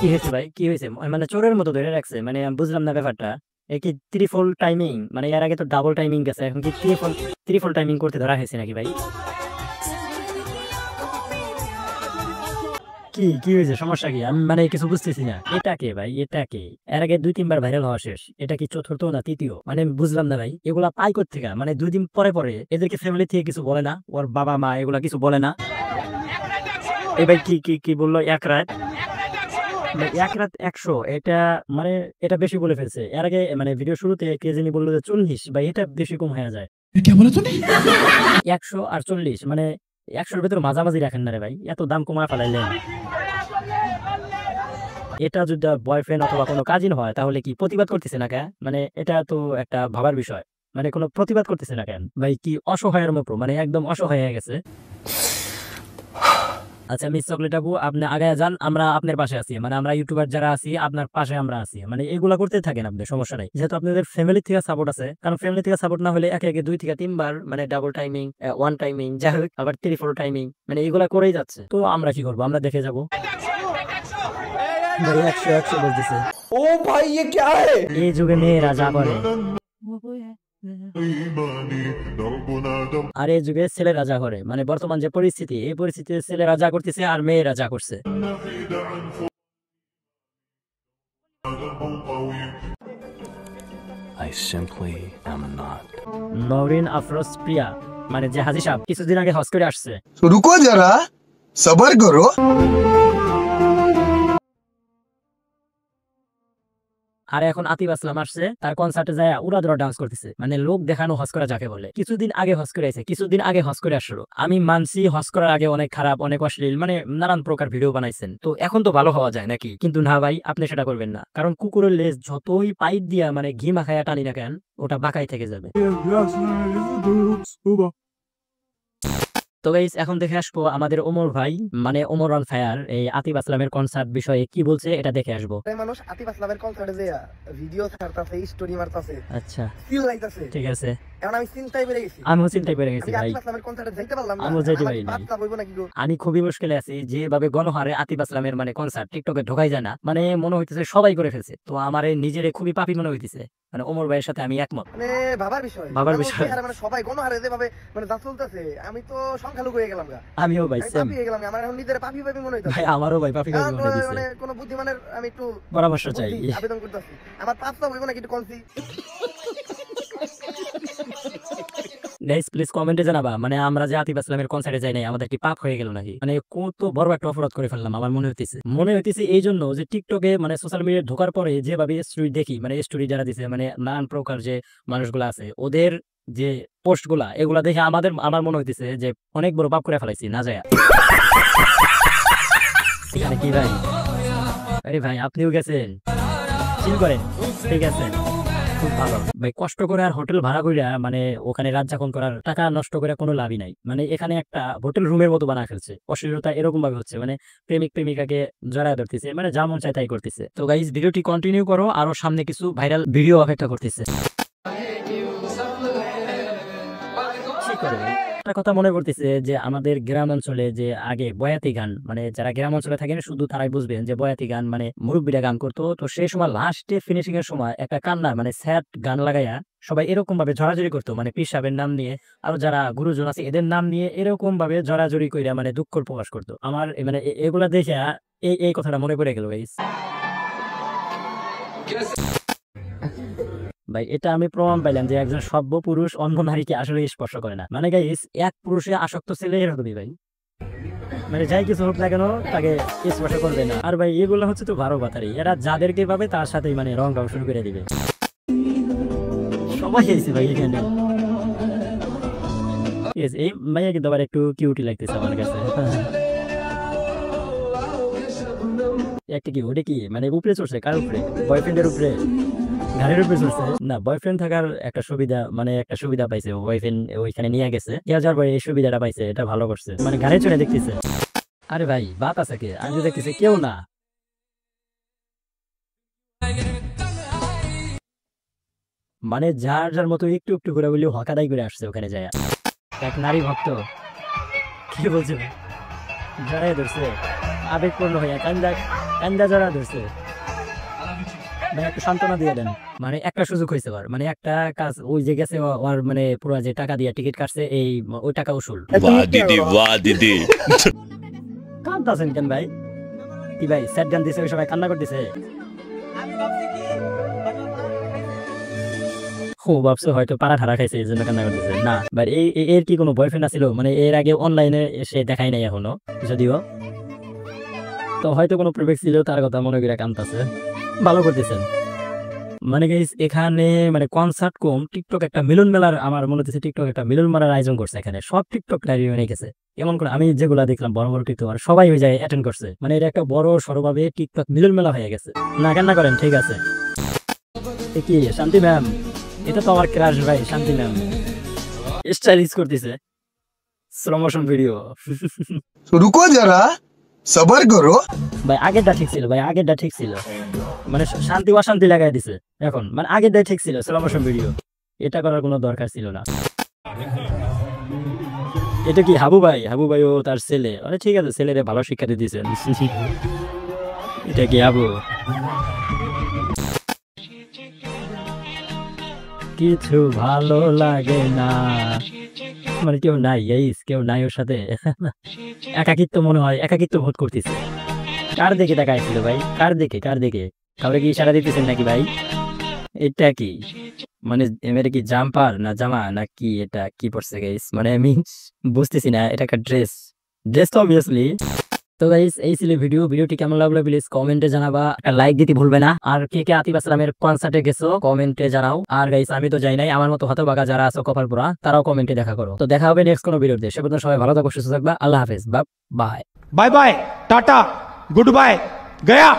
কি হয়েছে ভাই, কি হয়েছে? মানে চোরের মতো ধরে রাখছে, মানে আমি বুঝলাম না ব্যাপারটা। এ কি ত্রিফল টাইমিং? মানে এর আগে তো ডাবল টাইমিং গেছে, এখন কি ত্রিফল ত্রিফল টাইমিং করতে ধরা হয়েছে নাকি ভাই? কি কি হয়েছে, সমস্যা কি? আমি মানে কিছু বুঝতেছি না। এটা কে ভাই, এটা কে? এর আগে 2-3 বার ভাইরাল হওয়া শেষ, এটা কি চতুর্থ না তৃতীয়? মানে আমি বুঝলাম না ভাই, এগুলা পাই কোত্থেকে? মানে 2 দিন পরে পরে এদেরকে ফ্যামিলি থেকে কিছু বলে না? ওর বাবা মা এগুলা কিছু বলে না? এই ভাই কি কি কি বললো, এক রাত? ভাই, এক রাত 100, এটা মানে এটা বেশি বলে ফেলছে। এর আগে মানে ভিডিও শুরুতে কে জানি বললো যে 40, ভাই এটা বেশি কম হয়ে যায়। 100 আর 40 মানে 100-র ভেতর মাঝামাঝি রাখেন না রে ভাই, এত দাম কমায় ফেলাইলেন। এটা যদি বয়ফ্রেন্ড অথবা কোনো কাজিন হয় তাহলে কি প্রতিবাদ করতেছে না কেন? মানে এটা তো একটা ভাবার বিষয়, মানে কোনো প্রতিবাদ করতেছে না কেন ভাই? কি অসহায়ের মতো, মানে একদম অসহায় হয়ে গেছে। আচ্ছা মিস চকলেট আপু, আপনি আগায় যান, আমরা আপনার পাশে আছি, মানে আমরা ইউটিউবার যারা আছি আপনার পাশে আমরা আছি, মানে এগুলা করতে থাকেন আপনি, সমস্যা নাই। যেহেতু আপনাদের ফ্যামিলি থেকে সাপোর্ট আছে, কারণ ফ্যামিলি থেকে সাপোর্ট না হলে একে একে 2 থেকে 3 বার মানে ডাবল টাইমিং, ওয়ান টাইমিং, যাই হোক আবার 3-4 টাইমিং, মানে এগুলা করেই যাচ্ছে। তো আমরা কি করবো? আমরা দেখে যাবো। ভাই 100 বলতেছে। ओ भाई ये क्या है? এই যুগে মেয়েরা যা করে, আর এই যুগে ছেলেরা যা করে, মানে বর্তমান যে পরিস্থিতি, এই পরিস্থিতিতে ছেলেরা যা করতেছে আর মেয়েরা যা করছে। I simply am not. Nowrin Afroz প্রিয়া, মানে যে হাজি সাহেব কিছুদিন আগে হজ করে আসছে। रुको जरा सबर करो। আর এখন আতিফ আসলাম আসছে, তার কনসার্টে যায় উড়াধুরা ডান্স করতেছে, মানে লোক দেখানো হজ করা যাকে বলে। কিছুদিন আগে হজ করে আছে, কিছুদিন আগে হজ করে আসলো। আমি মানছি হজ করার আগে অনেক খারাপ, অনেক অশ্লীল, মানে নানান প্রকার ভিডিও বানাইছেন, তো এখন তো ভালো হওয়া যায় নাকি? কিন্তু না ভাই, আপনি সেটা করবেন না, কারণ কুকুরের লেজ যতই পাইপ দিয়া মানে ঘি মাখায়া টানি না কেন, ওটা বাঁকাই থেকে যাবে। তো গাইস, এখন দেখে আসবো আমাদের ওমর ভাই, মানে ওমর অন ফায়ার, এই আতিফ আসলামের কনসার্ট বিষয়ে কি বলছে, এটা দেখে আসবো। মানুষ আতিফ আসলামের কনসার্টে যে ভিডিও ছাড়তাছে, স্টোরি মারতাছে, আচ্ছা ফিল লাইতাছে, ঠিক আছে। এখন আমি চিন্তায় পড়ে গেছি, আমিও চিন্তায় পড়ে গেছি ভাই, আতিফ আসলামের কনসার্টে যাইতে পারলাম না, আমিও যাইতে পারি নাই। বাচ্চা বইবো নাকি গো? আমি খুবই মুশকিলে আছি, যেভাবে গণহারে আতিফ আসলামের মানে কনসার্ট টিকটকে ঢোকাই যায় না, মানে মনে হইতেছে সবাই করে ফেলছে। তো আমার নিজের খুবই পাপি মনে হইতেছে, মানে ওমর ভাইয়ের সাথে আমি একমত। মানে ভাবার বিষয়, ভাবার বিষয়। মানে সবাই গণহারে যেভাবে মানে যা চলতেছে, আমি তো সংখ্যালঘু হয়ে গেলাম গা। আমিও ভাই সেম পাপি হয়ে গেলাম, আমার এখন নিজের পাপি পাপি মনে হইতাছে ভাই, আমারও ভাই পাপি পাপি মনে হইতেছে। মানে কোন বুদ্ধিমানের আমি একটু পরামর্শ চাই, আবেদন করতেছি, আমার পাপটা বইবো নাকি একটু কনসি। গাইস প্লিজ কমেন্টে জানাবা, মানে আমরা যে আতিফ আসলামের কনসার্টে যাই নাই, আমাদের কি পাপ হয়ে গেল নাকি? মানে কত বড় একটা অপরাধ করে ফেললাম আমার মনে হইতেছে এই জন্য যে টিকটকে মানে সোশ্যাল মিডিয়া ঢোকার পরে যেভাবে স্টোরি দেখি, মানে স্টোরি যারা দিছে, মানে নানান প্রকার যে মানুষগুলো আছে, ওদের যে পোস্ট গুলা, এগুলা দেখে আমার মনে হইতেছে যে অনেক বড় পাপ করে ফেলাইছি না যায়। মানে কি ভাই? আরে ভাই আপনিও গেছেন, চিল করেন, ঠিক আছে, খুব ভালো ভাই। কষ্ট করে আর হোটেল ভাড়া কইরা মানে ওখানে রাত যাপন করার টাকা নষ্ট করে কোনো লাভই নাই, মানে এখানে একটা হোটেল রুমের মতো বানা ফেলছে। অশ্লীলতা এরকম ভাবে হচ্ছে, মানে প্রেমিক প্রেমিকাকে জড়ায় ধরতেছে, মানে যা মন চায় তাই করতেছে। তো গাইস ভিডিওটি কন্টিনিউ করো, আরো সামনে কিছু ভাইরাল ভিডিও অপেক্ষা করতেছে। একটা কথা মনে পড়তেছে যে আমাদের গ্রাম অঞ্চলে যে আগে বয়াতি গান, মানে যারা গ্রাম অঞ্চলে থাকেন শুধু তারাই বুঝবেন যে বয়াতি গান মানে মুরব্বীরা গান করতো। তো সেই সময় লাস্টে ফিনিশিং এর সময় একটা কান্নার মানে স্যাড গান লাগাইয়া সবাই এরকম ভাবে জড়াজড়ি করতো, মানে পীর সাহেবের নাম নিয়ে, আর যারা গুরুজন আছে এদের নাম নিয়ে এরকম ভাবে জড়াজড়ি কইরা মানে দুঃখ প্রকাশ করতো। আমার মানে এগুলা দেখে এই কথাটা মনে পড়ে গেল গাইস। ভাই এটা আমি প্রমাণ পাইলাম যে একজন সভ্য পুরুষ অন্য নারীকে আসলে স্পর্শ করে না। মানে গাইস, এক পুরুষে আসক্ত ছেলে এরকমই ভাই, মানে যাই কিছু হোক না কেন তাকে স্পর্শ করবে না। আর ভাই এগুলো হচ্ছে তো বারো বাতারি, এরা যাদেরকে পাবে তার সাথে মানে রং শুরু করে দিবে। সবাই এসে ভাই এখানে এই ভাইয়া কিন্তু আবার একটু কিউটি লাগতেছে আমার কাছে। একটা কি ওটা কি মানে উপরে চড়ছে, কার উপরে? বয়ফ্রেন্ডের উপরে, গাড়ির উপরে চড়ছে না? বয়ফ্রেন্ড থাকার একটা সুবিধা, মানে একটা সুবিধা পাইছে বয়ফ্রেন্ড, ওইখানে নিয়ে গেছে, যাওয়ার পরে এই সুবিধাটা পাইছে, এটা ভালো করছে, মানে গাড়ি চড়ে দেখতেছে। আরে ভাই বাত আছে কে? আমি দেখতেছি কেউ না, মানে যার যার মতো একটু একটু করে বলি হকাদাই করে আসছে ওখানে যায়। এক নারী ভক্ত কি বলছে, জড়াই ধরছে আবেগপূর্ণ হইয়া কান্দা জড়া ধরছে ভাই, একটু সান্ত্বনা দিয়ে দেন। মানে একটা সুযোগ হয়েছে ওর, মানে একটা কাজ ওই যে গেছে ওর, মানে পুরো যে টাকা দিয়ে টিকিট কাটছে এই ওই টাকা উসুল। वाह दीदी কান্দাছেন কেন ভাই? কি ভাই স্যাড গান দিছে, ওই সবাই কান্না করতেছে? ও ভাবছো হয়তো পাড়া ঠাড়া খাইছে এই জন্য কান্না করতেছে। না ভাই, এর কি কোনো বয়ফ্রেন্ড আছিল? মানে এর আগে অনলাইনে এসে দেখাই নাই এখনো যদিও, তো হয়তো কোনো প্রেমিক ছিল, তার কথা মনে করে কান্দাছে। ভালো করতেছেন। মানে গাইস এখানে মানে কনসার্ট কম, টিকটক একটা মিলন মেলার, আমার মনে হচ্ছে টিকটক একটা মিলন মেলার আয়োজন করছে এখানে। সব টিকটক লাইভ হয়ে গেছে। এমন করে আমি যেগুলা দেখলাম বড় বড় টিকটকার সবাই ওই জায়গায় অ্যাটেন্ড করছে। মানে এটা একটা বড় সড়ভাবে টিকটক মিলন মেলা হয়ে গেছে। না কান্না করেন, ঠিক আছে। এ কি শান্তি ম্যাম? এটা তো আমার ক্রাশ ভাই, শান্তি ম্যাম স্টাইলিশ করতেছে স্লো মোশন ভিডিও। रुको जरा सबर करो। ভাই আগেরটা ঠিক ছিল, ভাই আগেরটা ঠিক ছিল। মানে শান্তি অশান্তি লাগাই দিছে এখন। মানে আগেরটাই ঠিক ছিল, স্লো মোশন ভিডিও। এটা করার কোনো দরকার ছিল না। এটা কি হাবু ভাই? হাবু ভাই ও তার ছেলে। আরে ঠিক আছে, ছেলেরে ভালো শিক্ষা দিয়ে দিয়েছেন। এটা কি হাবু? কিছু ভালো লাগে না, মানে কেউ নাই, কেউ নাই ওর সাথে। একাকিত্ব মনে হয়, একাকিত্ব বোধ করতেছে। কার দিকে তাকাইছিল ভাই? কার দিকে? কার দিকে? কাউরে কি ইশারা দিতেছেন নাকি ভাই? এটা কি মানে এবারে কি জাম্পার না জামা না কি? এটা কি পড়ছে গাইস? মানে আমি বুঝতেছি না। এটা একটা ড্রেস তো অবভিয়াসলি। তো গাইস এই ছিল ভিডিওটি কেমন লাগলো প্লিজ কমেন্টে জানাবা। একটা লাইক দিতে ভুলবে না। আর কে কে আতিফ আসলামের কনসার্টে গেছো কমেন্টে জানাও। আর গাইস আমি তো যাই নাই, আমার মতো হতভাগা যারা আছো কপালপুরা, তারাও কমেন্টে দেখা করো। তো দেখা হবে নেক্সট কোনো ভিডিওতে। সে পর্যন্ত সবাই ভালো থাকো, সুস্থ থাকবা। আল্লাহ হাফেজ, bye. Bye bye tata goodbye गया।